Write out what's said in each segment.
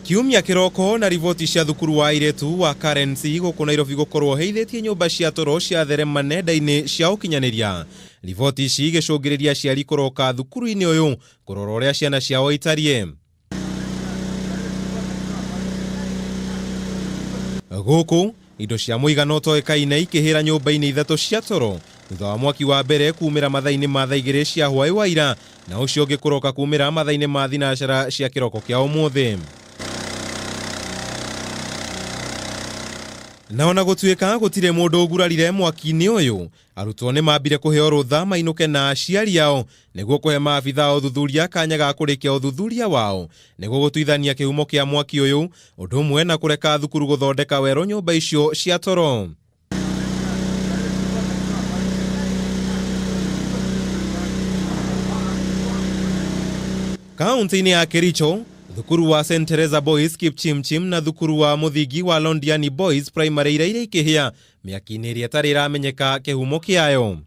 Kiumia kiroko na rivoti cia thukuru wa airetu wa Karensi guku Nairobi gukorwo heithĩtie nyũmba cia toro cia therema nenda-inĩ cia ũkinyanĩria. Rivoti ici igĩcũngĩrĩria aciari kũroka thukuru-inĩ ũyũ kũrora ũrĩa ciana ciao itariĩ. Gũkũ indo cia mũigana ũtoĩkaine ikĩhĩra nyũmba-inĩ ithatũ cia toro thutha wa mwaki wa mbere kumĩra mathaa-inĩ ma thaa 2 cia hwaĩ wa ira, na ũcio ũngĩ kũroka kumĩra mathaa-inĩ ma thinacara cia kĩroko kĩa ũmũthĩ. Na ona gũtuĩka gũtirĩ mũndũ ũgurarire mwaki-inĩ ũyũ, arutwo nĩ mambire kũheo rũtha mainũke na aciari ao nĩguo kũhe maabitha ũthuthuria kanya ga kũrĩkia ũthuthuria wao nĩguo gũtuithania kĩhumo kĩa mwaki ũyũ, ũndũ ũmwe na kũreka thukuru gũthondeka werũ nyũmba icio cia toro. Kaunti-inĩ ya Kericho, thukuru wa St. Teresa Boys Kipchimchim na thukuru wa mũthingi wa Londiani Boys Primary iria ikĩhĩa mĩaki-inĩ ĩrĩa ĩtarĩ ĩramenyeka kĩhumo kĩayo.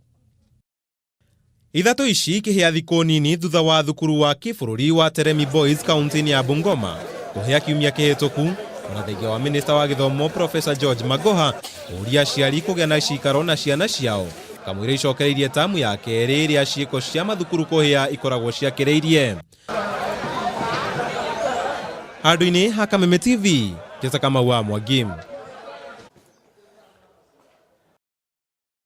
Ithatũ ici ikĩhĩa thikũ nini thutha wa thukuru wa kĩbũrũri wa Teremi Boys kaunti-inĩ ya Bungoma kũhĩa kiumia kĩhĩtũku, ona thengia wa minista wa gĩthomo Professor George Magoha kũria aciari kũgĩa na cikaro na ciana ciao kamũira icokereirie tamu ya kerĩ ĩrĩa ciĩko cia mathukuru kũhĩa ikoragwo ciakĩrĩirie. Handũ-inĩ ha Kameme TV, Jessica Kamau wa Mwangi.